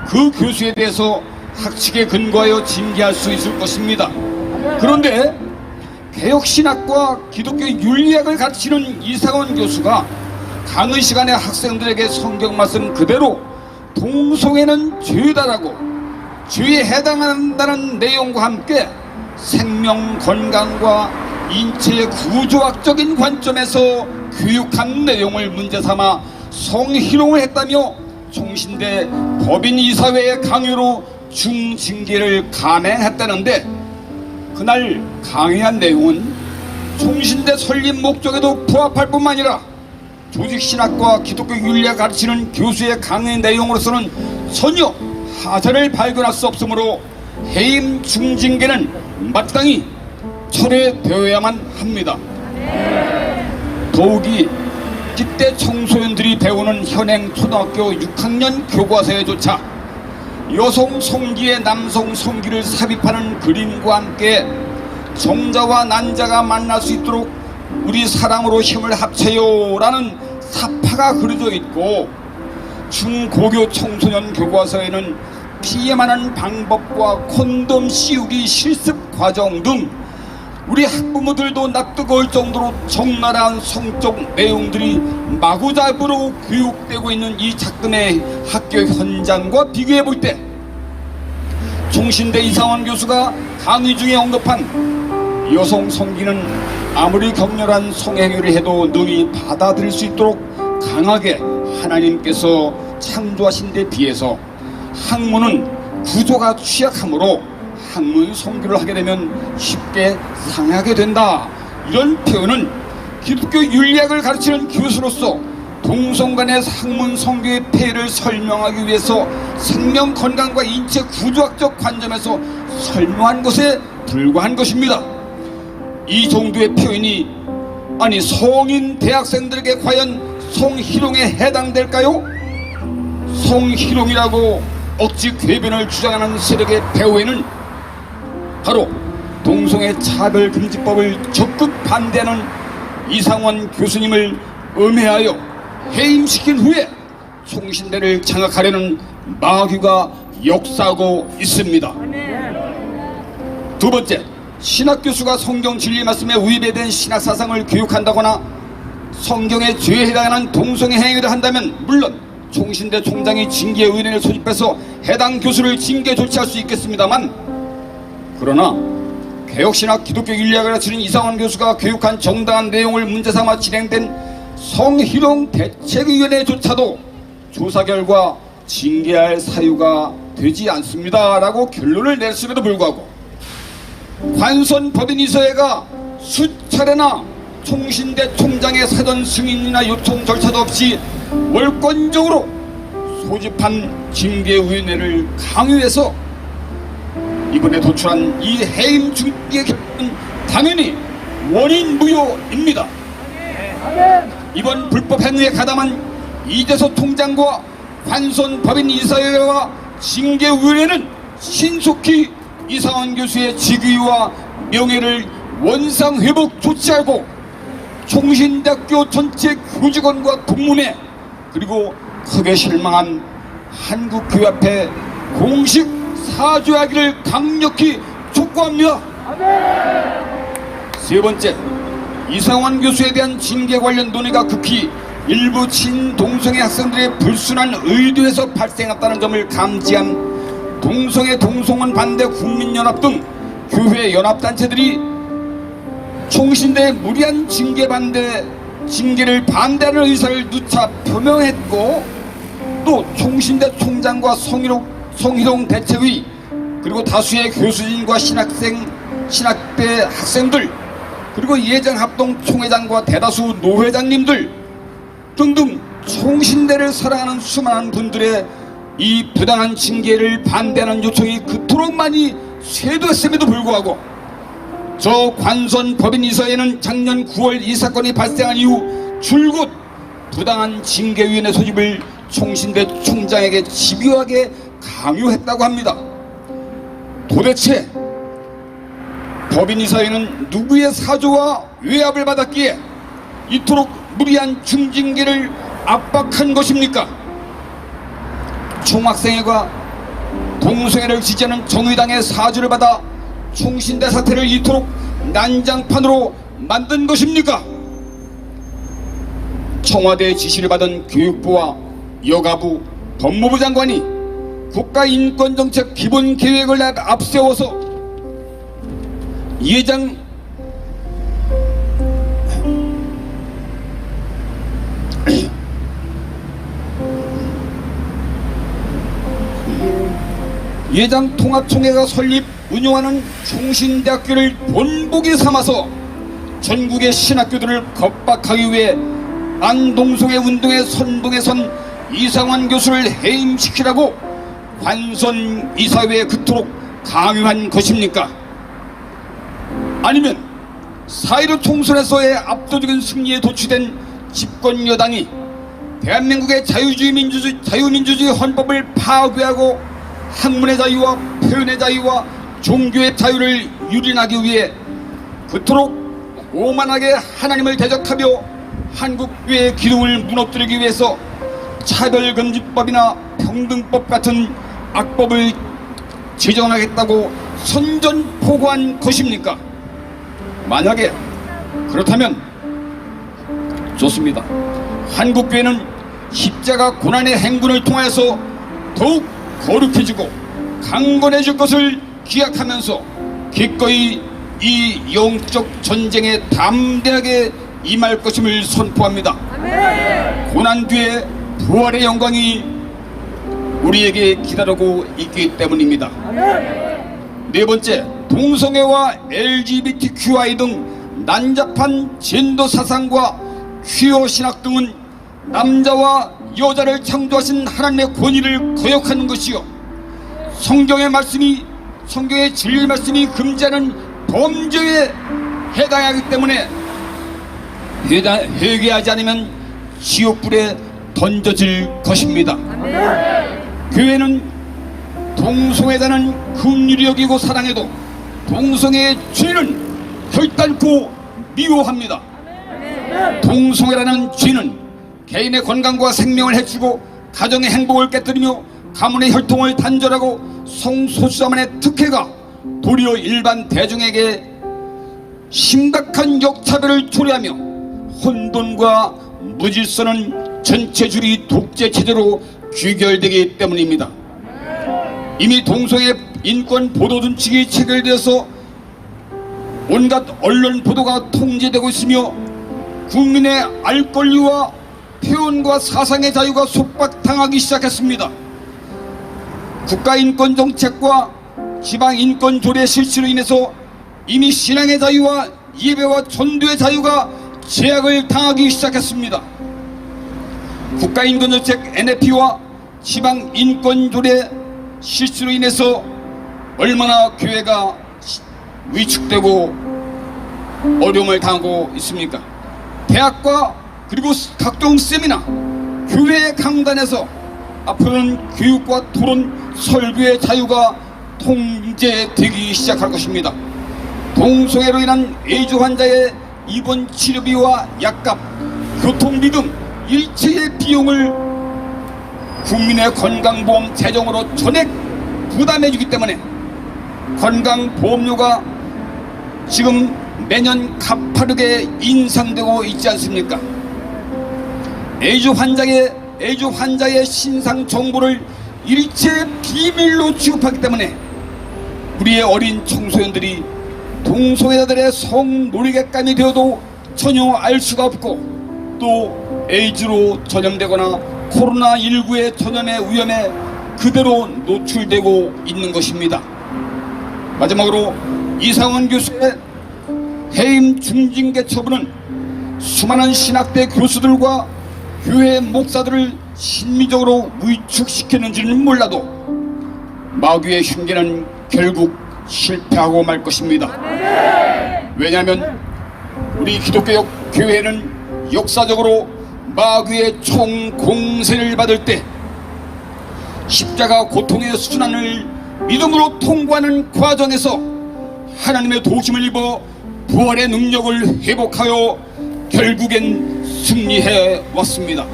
그 교수에 대해서 학칙에 근거하여 징계할 수 있을 것입니다. 그런데 개혁신학과 기독교 윤리학을 가르치는 이상원 교수가 강의 시간에 학생들에게 성경 말씀 그대로 동성애는 죄다라고 죄에 해당한다는 내용과 함께 생명 건강과 인체의 구조학적인 관점에서 교육한 내용을 문제 삼아 성희롱을 했다며 총신대 법인이사회의 강요로 중징계를 감행했다는데, 그날 강의한 내용은 총신대 설립 목적에도 부합할 뿐만 아니라 조직신학과 기독교 윤리학 가르치는 교수의 강의 내용으로서는 전혀 하자를 발견할 수 없으므로 해임 중징계는 마땅히 철회되어야만 합니다. 더욱이 이때 청소년들이 배우는 현행 초등학교 6학년 교과서에조차 여성 성기에 남성 성기를 삽입하는 그림과 함께 정자와 난자가 만날 수 있도록 우리 사랑으로 힘을 합쳐요 라는 사파가 그려져 있고, 중고교 청소년 교과서에는 피해만한 방법과 콘돔 씌우기 실습 과정 등 우리 학부모들도 납득할 정도로 적나라한 성적 내용들이 마구잡이로 교육되고 있는 이 작품의 학교 현장과 비교해 볼 때, 총신대 이상원 교수가 강의 중에 언급한 여성 성기는 아무리 격렬한 성행위를 해도 능히 받아들일 수 있도록 강하게 하나님께서 창조하신 데 비해서 학문은 구조가 취약하므로 학문 성교를 하게 되면 쉽게 상하게 된다, 이런 표현은 기독교 윤리학을 가르치는 교수로서 동성 간의 학문 성교의 폐해를 설명하기 위해서 생명 건강과 인체 구조학적 관점에서 설명한 것에 불과한 것입니다. 이 정도의 표현이 아니 성인 대학생들에게 과연 성희롱에 해당될까요? 성희롱이라고 억지 궤변을 주장하는 세력의 배후에는 바로 동성애 차별금지법을 적극 반대하는 이상원 교수님을 음해하여 해임시킨 후에 총신대를 장악하려는 마귀가 역사하고 있습니다. 두 번째, 신학교수가 성경 진리 말씀에 위배된 신학사상을 교육한다거나 성경의 죄에 해당하는 동성애 행위를 한다면 물론 총신대 총장이 징계위원회를 소집해서 해당 교수를 징계 조치할 수 있겠습니다만, 그러나 개혁신학 기독교 윤리학을 가르치는 이상원 교수가 교육한 정당한 내용을 문제 삼아 진행된 성희롱 대책위원회조차도 조사 결과 징계할 사유가 되지 않습니다 라고 결론을 냈음에도 불구하고 관선 법인이사회가 수차례나 총신대 총장의 사전 승인이나 요청 절차도 없이 월권적으로 소집한 징계위원회를 강요해서 이번에 도출한 이 해임 중징계 결론은 당연히 원인 무효입니다. 이번 불법 행위에 가담한 이재석 통장과 관선 법인 이사회와 징계위원회는 신속히 이상원 교수의 직위와 명예를 원상회복 조치하고 총신대학교 전체 교직원과 동문회 그리고 크게 실망한 한국교회앞에 공식 사죄하기를 강력히 촉구합니다. 세 번째, 이상원 교수에 대한 징계 관련 논의가 극히 일부 친동성애 학생들의 불순한 의도에서 발생했다는 점을 감지한 동성애 동성혼 반대 국민연합 등 교회 연합단체들이 총신대의 무리한 징계를 반대하는 의사를 누차 표명했고, 또 총신대 총장과 성희롱 대책위 그리고 다수의 교수진과 신학대 학생들 그리고 예정합동 총회장과 대다수 노회장님들 등등 총신대를 사랑하는 수많은 분들의 이 부당한 징계를 반대하는 요청이 그토록 많이 쇄도했음에도 불구하고 저 관선 법인이사회는 작년 9월 이 사건이 발생한 이후 줄곧 부당한 징계위원회 소집을 총신대 총장에게 집요하게 강요했다고 합니다. 도대체 법인이사회는 누구의 사조와 외압을 받았기에 이토록 무리한 중징계를 압박한 것입니까? 총학생회가 동성애를 지지하는 정의당의 사주를 받아 충신대 사태를 이토록 난장판으로 만든 것입니까? 청와대 지시를 받은 교육부와 여가부, 법무부 장관이 국가인권정책 기본계획을 앞세워서 예장 통합총회가 설립 운영하는 충신대학교를 본보기 삼아서 전국의 신학교들을 겁박하기 위해 안동성애 운동의 선봉에 선 이상환 교수를 해임시키라고 관선 이사회에 그토록 강요한 것입니까? 아니면 4.15 총선에서의 압도적인 승리에 도취된 집권 여당이 대한민국의 자유민주주의 헌법을 파괴하고 학문의 자유와 표현의 자유와 종교의 자유를 유린하기 위해 그토록 오만하게 하나님을 대적하며 한국교회의 기둥을 무너뜨리기 위해서 차별금지법이나 평등법 같은 악법을 제정하겠다고 선전포고한 것입니까? 만약에 그렇다면 좋습니다. 한국교회는 십자가 고난의 행군을 통하여서 더욱 거룩해지고 강건해질 것을 기약하면서 기꺼이 이 영적 전쟁에 담대하게 임할 것임을 선포합니다. 아멘. 고난 뒤에 부활의 영광이 우리에게 기다리고 있기 때문입니다. 아멘. 네 번째, 동성애와 LGBTQI 등 난잡한 젠더 사상과 퀴어 신학 등은 남자와 여자를 창조하신 하나님의 권위를 거역하는 것이요, 성경의 진리 말씀이 금지하는 범죄에 해당하기 때문에 회개하지 않으면 지옥불에 던져질 것입니다. 아멘. 교회는 동성애자는 긍휼히 여기고 사랑해도 동성애의 죄는 결단코 미워합니다. 아멘. 동성애라는 죄는 개인의 건강과 생명을 해치고 가정의 행복을 깨뜨리며 가문의 혈통을 단절하고 성소수자만의 특혜가 도리어 일반 대중에게 심각한 역차별을 초래하며 혼돈과 무질서는 전체주의 독재 체제로 귀결되기 때문입니다. 이미 동성애 인권 보도 준칙이 체결되어서 온갖 언론 보도가 통제되고 있으며 국민의 알 권리와 표현과 사상의 자유가 속박당하기 시작했습니다. 국가인권정책과 지방인권조례 실시로 인해서 이미 신앙의 자유와 예배와 전도의 자유가 제약을 당하기 시작했습니다. 국가인권정책 NFP와 지방인권조례 실시로 인해서 얼마나 교회가 위축되고 어려움을 당하고 있습니까? 대학과 그리고 각종 세미나, 교회 강단에서 앞으로는 교육과 토론, 설교의 자유가 통제되기 시작할 것입니다. 동성애로 인한 에이즈 환자의 입원 치료비와 약값, 교통비 등 일체의 비용을 국민의 건강보험 재정으로 전액 부담해주기 때문에 건강보험료가 지금 매년 가파르게 인상되고 있지 않습니까? 에이즈 환자의 신상 정보를 일체 비밀로 취급하기 때문에 우리의 어린 청소년들이 동성애자들의 성놀이객감이 되어도 전혀 알 수가 없고 또 에이즈로 전염되거나 코로나19의 전염의 위험에 그대로 노출되고 있는 것입니다. 마지막으로 이상환 교수의 해임 중징계 처분은 수많은 신학대 교수들과 교회 목사들을 심리적으로 위축시켰는지는 몰라도 마귀의 흉계는 결국 실패하고 말 것입니다. 왜냐하면 우리 기독교 교회는 역사적으로 마귀의 총공세를 받을 때 십자가 고통의 순환을 믿음으로 통과하는 과정에서 하나님의 도우심을 입어 부활의 능력을 회복하여 결국엔 승리해 왔습니다.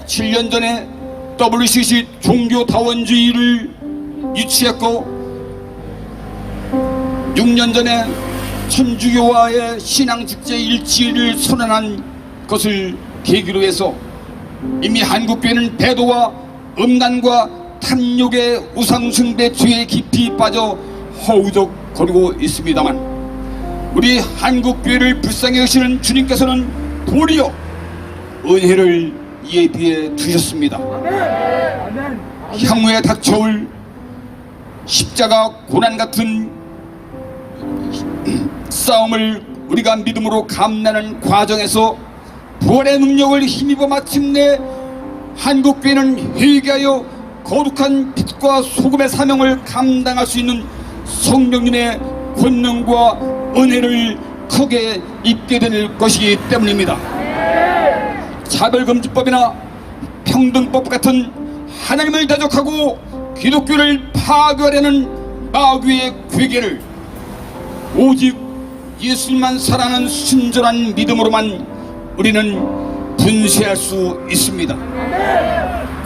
7년 전에 WCC 종교다원주의를 유치했고 6년 전에 천주교와의 신앙축제 일치를 선언한 것을 계기로 해서 이미 한국교회는 배도와 음란과 탐욕의 우상숭배 죄에 깊이 빠져 허우적거리고 있습니다만, 우리 한국교회를 불쌍히 여기시는 주님께서는 도리어 은혜를 예비해 두셨습니다. 향후에 닥쳐올 십자가 고난 같은 싸움을 우리가 믿음으로 감내하는 과정에서 부활의 능력을 힘입어 마침내 한국교회는 회개하여 거룩한 빛과 소금의 사명을 감당할 수 있는 성령님의 권능과 은혜를 크게 입게 될 것이기 때문입니다. 차별금지법이나 평등법 같은 하나님을 대적하고 기독교를 파괴하려는 마귀의 괴계를 오직 예수님만 살아가는 순전한 믿음으로만 우리는 분쇄할 수 있습니다.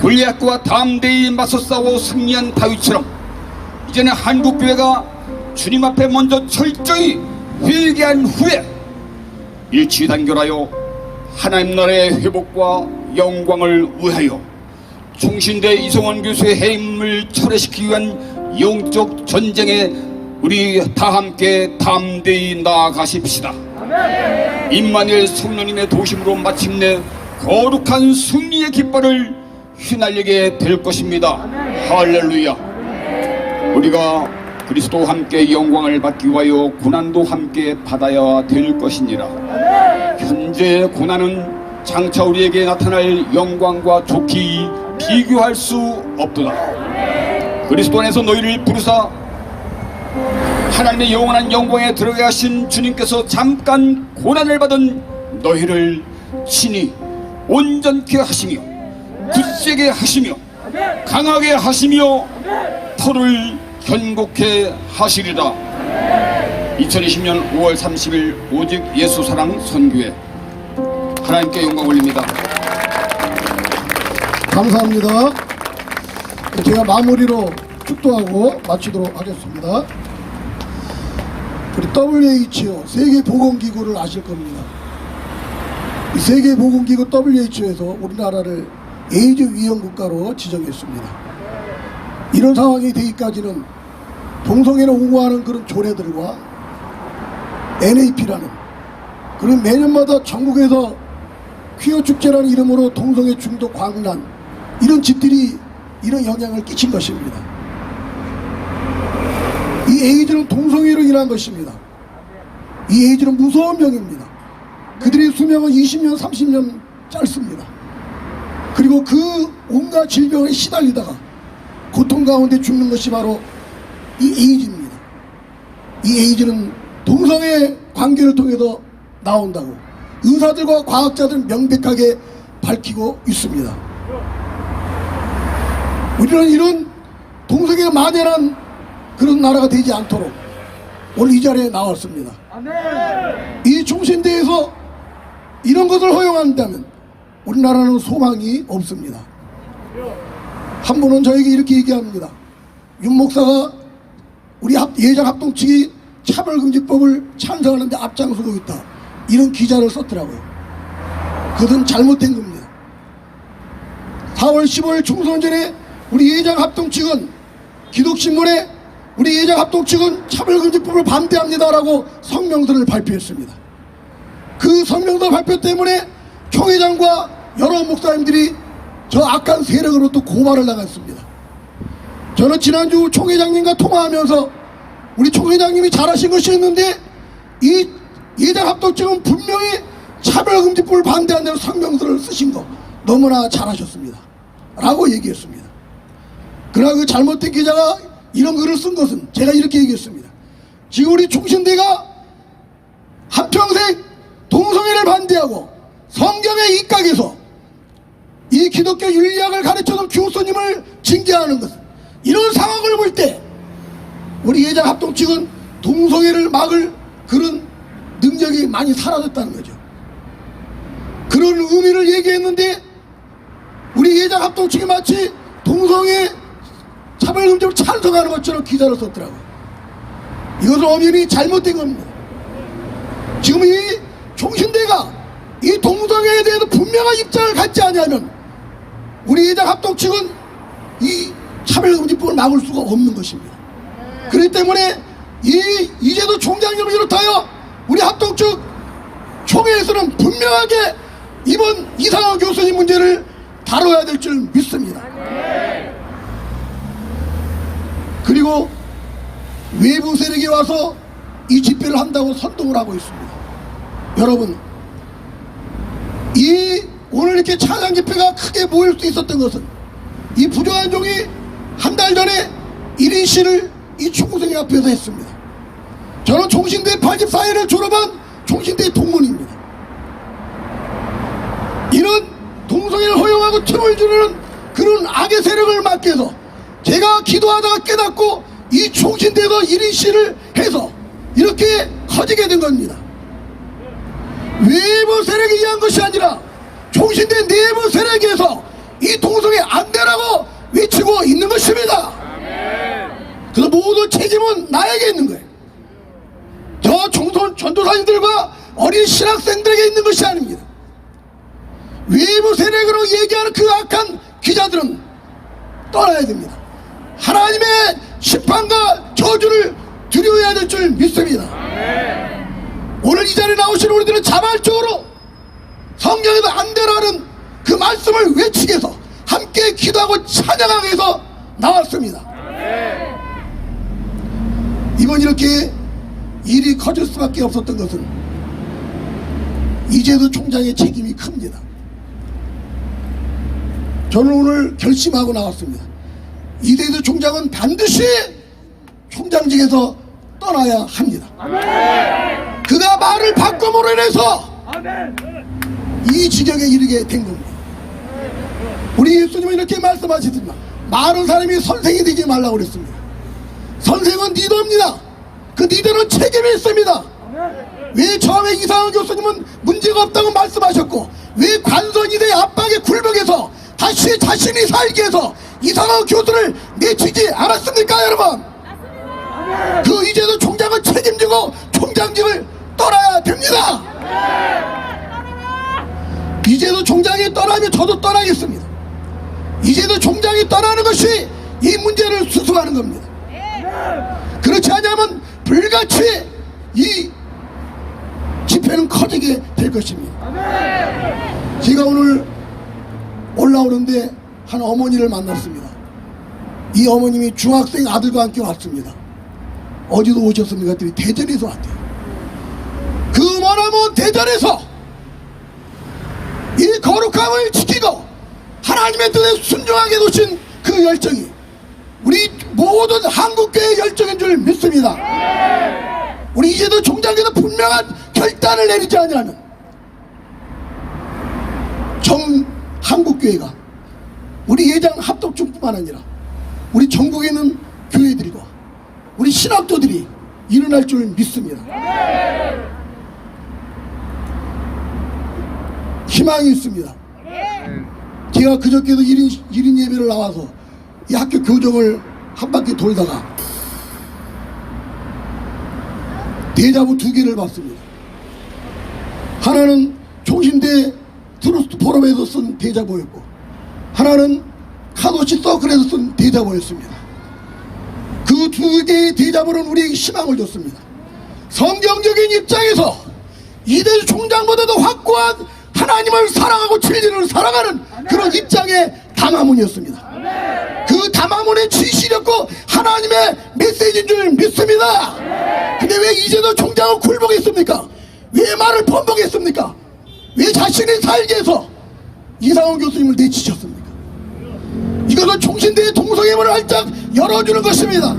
골리앗과 담대히 맞서 싸워 승리한 다윗처럼 이제는 한국교회가 주님 앞에 먼저 철저히 회개한 후에 일치단결하여 하나님 나라의 회복과 영광을 위하여 총신대 이성원 교수의 해임을 철회시키기 위한 영적 전쟁에 우리 다 함께 담대히 나아가십시다. 임마누엘 성령님의 도심으로 마침내 거룩한 승리의 깃발을 휘날리게 될 것입니다. 할렐루야. 우리가 그리스도와 함께 영광을 받기 위하여 고난도 함께 받아야 될 것이니라. 현재 고난은 장차 우리에게 나타날 영광과 좋기 비교할 수 없도다. 그리스도 안에서 너희를 부르사 하나님의 영원한 영광에 들어가 하신 주님께서 잠깐 고난을 받은 너희를 친히 온전케 하시며 굳세게 하시며 강하게 하시며 터를 견고케 하시리라. 2020년 5월 30일 오직 예수 사랑 선교회 하나님께 영광 올립니다. 감사합니다. 제가 마무리로 축도하고 마치도록 하겠습니다. 우리 WHO 세계보건기구를 아실 겁니다. 이 세계보건기구 WHO에서 우리나라를 에이즈 위험 국가로 지정했습니다. 이런 상황이 되기까지는 동성애를 옹호하는 그런 조례들과 NAP라는 그런 매년마다 전국에서 퀴어 축제라는 이름으로 동성애 중독 광란 이런 집들이 이런 영향을 끼친 것입니다. 이 에이즈는 동성애로 인한 것입니다. 이 에이즈는 무서운 병입니다. 그들의 수명은 20년 30년 짧습니다. 그리고 그 온갖 질병에 시달리다가 고통 가운데 죽는 것이 바로 이 에이즈입니다. 이 에이즈는 동성애 관계를 통해서 나온다고 의사들과 과학자들은 명백하게 밝히고 있습니다. 우리는 이런 동성애가 만연한 그런 나라가 되지 않도록 오늘 이 자리에 나왔습니다. 이 총신대에서 이런 것을 허용한다면 우리나라는 소망이 없습니다. 한 분은 저에게 이렇게 얘기합니다. 윤 목사가 우리 예장 합동 측이 차별금지법을 찬성하는데 앞장서고 있다. 이런 기사를 썼더라고요. 그것은 잘못된 겁니다. 4월 15일 총선 전에 우리 예장 합동 측은 기독신문에 우리 예장 합동 측은 차별금지법을 반대합니다라고 성명서를 발표했습니다. 그 성명서 발표 때문에 총회장과 여러 목사님들이 저 악한 세력으로 또 고발을 나갔습니다. 저는 지난주 총회장님과 통화하면서 우리 총회장님이 잘하신 것이 있는데 이 예장 합동 측은 분명히 차별금지법을 반대한다는 성명서를 쓰신 거 너무나 잘하셨습니다 라고 얘기했습니다. 그러나 그 잘못된 기자가 이런 글을 쓴 것은 제가 이렇게 얘기했습니다. 지금 우리 총신대가 한평생 동성애를 반대하고 성경에 입각해서 이 기독교 윤리학을 가르쳐준 교수님을 징계하는 것, 이런 상황을 볼 때 우리 예장 합동 측은 동성애를 막을 그런 능력이 많이 사라졌다는 거죠. 그런 의미를 얘기했는데 우리 예장 합동 측이 마치 동성애 차별금지 기본적으로 찬성하는 것처럼 기사를 썼더라고요. 이것은 엄연히 잘못된 겁니다. 지금 이 총신대가 이 동성애에 대해서 분명한 입장을 갖지 않으면 우리 예장 합동 측은 이 차별금지법을 막을 수가 없는 것입니다. 그렇기 때문에 이제도 총장님을 비롯하여 우리 합동 측 총회에서는 분명하게 이번 이상한 교수님 문제를 다뤄야 될 줄 믿습니다. 그리고 외부 세력이 와서 이 집회를 한다고 선동을 하고 있습니다. 여러분, 이 오늘 이렇게 차량 집회가 크게 모일 수 있었던 것은 이 부정한 종이 한 달 전에 1인 시를 이 총생회 앞에서 했습니다. 저는 총신대 84회를 졸업한 총신대 동문입니다. 이런 동성애를 허용하고 틈을 주는 그런 악의 세력을 막기 위해서 제가 기도하다가 깨닫고 이 총신대에서 1인 시를 해서 이렇게 커지게 된 겁니다. 외부 세력에 의한 것이 아니라 총신대 내부 세력에서 이 동성애 안 되라고 외치고 있는 것입니다. 그래서 모든 책임은 나에게 있는 거예요. 저 전도사님들과 어린 신학생들에게 있는 것이 아닙니다. 외부 세력으로 얘기하는 그 악한 기자들은 떠나야 됩니다. 하나님의 심판과 저주를 두려워해야 될 줄 믿습니다. 오늘 이 자리에 나오신 우리들은 자발적으로 성경에도 안 되라는 그 말씀을 외치기 위해서 함께 기도하고 찬양하기 위해서 나왔습니다. 이번 이렇게 일이 커질 수밖에 없었던 것은 이재도 총장의 책임이 큽니다. 저는 오늘 결심하고 나왔습니다. 이재도 총장은 반드시 총장직에서 떠나야 합니다. 그가 말을 바꿈으로 인해서 이 지경에 이르게 된 겁니다. 우리 예수님은 이렇게 말씀하시더니만 많은 사람이 선생이 되지 말라고 그랬습니다. 선생은 리더입니다. 그 리더는 책임이 있습니다. 왜 처음에 이상한 교수님은 문제가 없다고 말씀하셨고 왜 관선이대 압박에 굴복해서 다시 자신이 살기 위해서 이상한 교수를 내치지 않았습니까, 여러분? 그 이제도 총장은 책임지고 총장직을 떠나야 됩니다. 이제도 총장이 떠나면 저도 떠나겠습니다. 이제도 총장이 떠나는 것이 이 문제를 수습하는 겁니다. 그렇지 않으면 불같이 이 집회는 커지게 될 것입니다. 제가 오늘 올라오는데 한 어머니를 만났습니다. 이 어머님이 중학생 아들과 함께 왔습니다. 어디서 오셨습니까? 했더니 대전에서 왔대요. 그 머나먼 대전에서 이 거룩함을 지키고 하나님의 뜻에 순종하게 놓으신 그 열정이 우리 모든 한국교회의 열정인 줄 믿습니다. 우리 이제도 총장께서 분명한 결단을 내리지 않으면 정 한국교회가 우리 예장 합독중뿐만 아니라 우리 전국에 있는 교회들과 우리 신학도들이 일어날 줄 믿습니다. 희망이 있습니다. 제가 그저께도 1인 예배를 나와서 이 학교 교정을 한 바퀴 돌다가 대자보 2개를 봤습니다. 하나는 총신대 트루스트 포럼에서 쓴 대자보였고 하나는 카도시 서클에서 쓴 대자보였습니다. 그 2개의 대자보는 우리에게 희망을 줬습니다. 성경적인 입장에서 이대주 총장보다도 확고한 하나님을 사랑하고 진리를 사랑하는 그런 입장의 담화문이었습니다. 그 담화문의 지시력고 하나님의 메시지인 줄 믿습니다. 근데 왜 이제도 총장은 굴복했습니까? 왜 말을 번복했습니까? 왜 자신이 살게 해서 이상원 교수님을 내치셨습니까? 이것은 총신대의 동성애문을 활짝 열어주는 것입니다.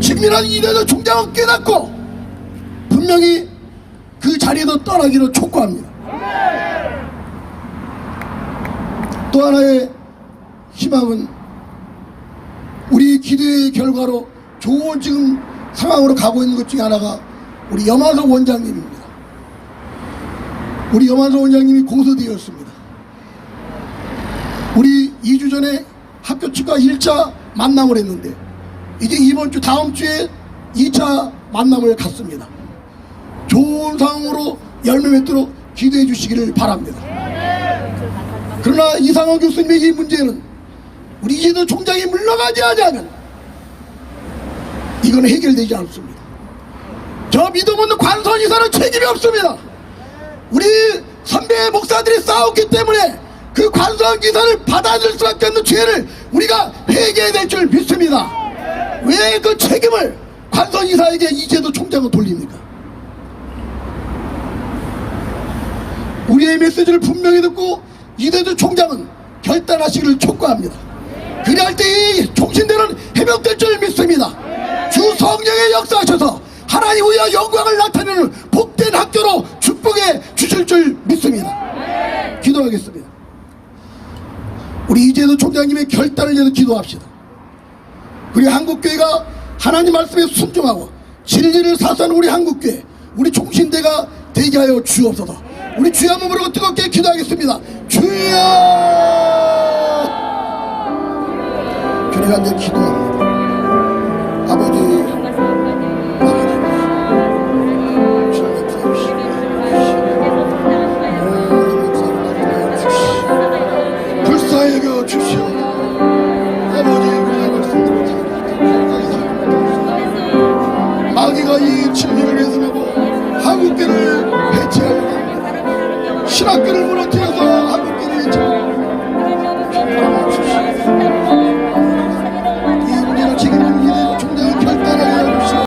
지금이라도 이제도 총장은 깨닫고 분명히 그 자리에서 떠나기로 촉구합니다. 또 하나의 희망은 우리 기도의 결과로 좋은 지금 상황으로 가고 있는 것 중에 하나가 우리 염한석 원장님입니다. 우리 염한석 원장님이 고소되었습니다. 우리 2주 전에 학교 측과 1차 만남을 했는데 이제 이번 주 다음 주에 2차 만남을 갖습니다. 좋은 상황으로 열매 맺도록 기도해 주시기를 바랍니다. 그러나 이상원 교수님의 이 문제는 우리 이재도 총장이 물러가지 않으면 이건 해결되지 않습니다. 저 믿음 없는 관선이사는 책임이 없습니다. 우리 선배 목사들이 싸웠기 때문에 그 관선기사를 받아줄 수밖에 없는 죄를 우리가 회개해야 될 줄 믿습니다. 왜 그 책임을 관선이사에게 이재도 총장은 돌립니까? 우리의 메시지를 분명히 듣고 이재도 총장은 결단하시기를 촉구합니다. 그리할 때 이 총신대는 해명될 줄 믿습니다. 주 성령의 역사하셔서 하나님 우리의 영광을 나타내는 복된 학교로 축복해 주실 줄 믿습니다. 기도하겠습니다. 우리 이재도 총장님의 결단을 위해서 기도합시다. 우리 한국교회가 하나님 말씀에 순종하고 진리를 사수하는 우리 한국교회, 우리 총신대가 되게 하여 주옵소서. 우리 주여 한번 부르고 뜨겁게 기도하겠습니다. 주여! 주님과 이제 기도합니다. 아버지, 불쌍히 여겨 주시오. 아버지, 우리의 말씀대로 마귀가 이 진리를 해석하고 한국교를 해체하려고 합니다. 신학교를